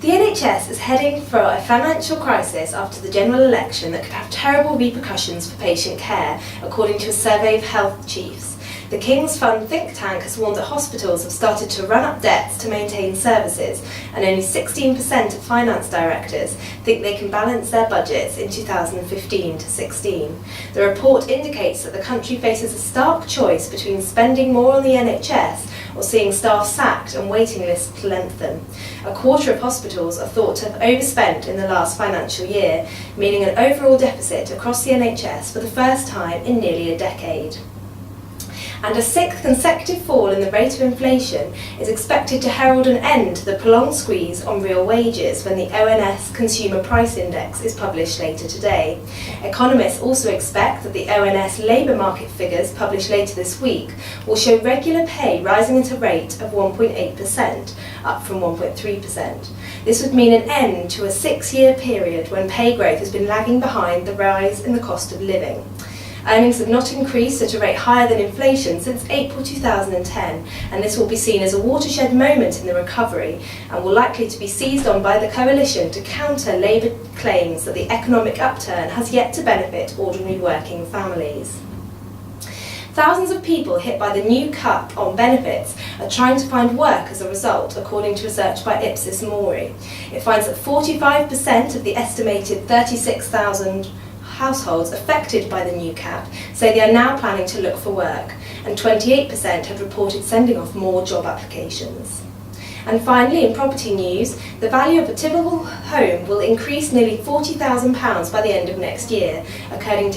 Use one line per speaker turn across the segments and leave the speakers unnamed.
The NHS is heading for a financial crisis after the general election that could have terrible repercussions for patient care, according to a survey of health chiefs. The King's Fund think tank has warned that hospitals have started to run up debts to maintain services, and only 16% of finance directors think they can balance their budgets in 2015 to 16. The report indicates that the country faces a stark choice between spending more on the NHS or seeing staff sacked and waiting lists lengthen. A quarter of hospitals are thought to have overspent in the last financial year, meaning an overall deficit across the NHS for the first time in nearly a decade. And a sixth consecutive fall in the rate of inflation is expected to herald an end to the prolonged squeeze on real wages when the ONS Consumer Price Index is published later today. Economists also expect that the ONS labour market figures published later this week will show regular pay rising at a rate of 1.8%, up from 1.3%. This would mean an end to a 6-year period when pay growth has been lagging behind the rise in the cost of living. Earnings have not increased at a rate higher than inflation since April 2010, and this will be seen as a watershed moment in the recovery and will likely to be seized on by the coalition to counter Labour claims that the economic upturn has yet to benefit ordinary working families. Thousands of people hit by the new cap on benefits are trying to find work as a result, according to research by Ipsos Mori. It finds that 45% of the estimated 36,000 households affected by the new cap say they are now planning to look for work, and 28% have reported sending off more job applications. And finally, in property news, the value of a typical home will increase nearly £40,000 by the end of next year, according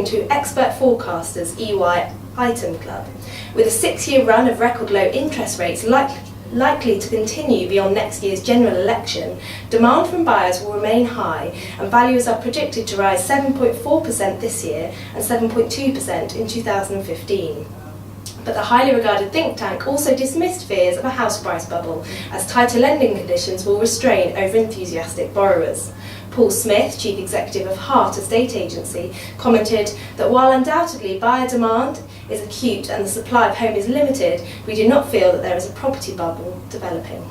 to expert forecasters EY Item Club. With a 6-year run of record low interest rates likely to continue beyond next year's general election, demand from buyers will remain high, and values are predicted to rise 7.4% this year and 7.2% in 2015. But the highly regarded think tank also dismissed fears of a house price bubble, as tighter lending conditions will restrain over-enthusiastic borrowers. Paul Smith, Chief Executive of Hart Estate Agency, commented that while undoubtedly buyer demand is acute and the supply of home is limited, we do not feel that there is a property bubble developing.